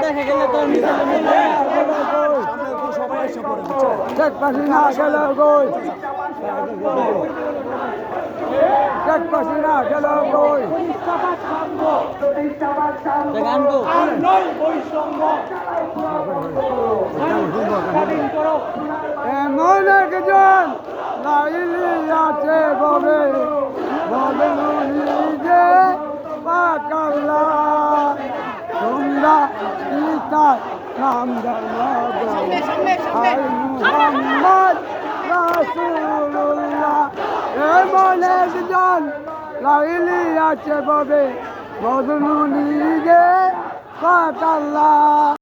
রেখে গেলে তো সবাই এসে পড়ে শেখ হাসিনা গেল কই শেখ হাসিনা গেল কই গান গো এমন একজন লাইলি আছে ববে বদলু নিজে পাকাল্লা তোমরা পিতা নাম মুহাম্মদ রাসূলুল্লাহ এমন একজন লাইলি আছে ববে বদলু নিজে পাকাল্লা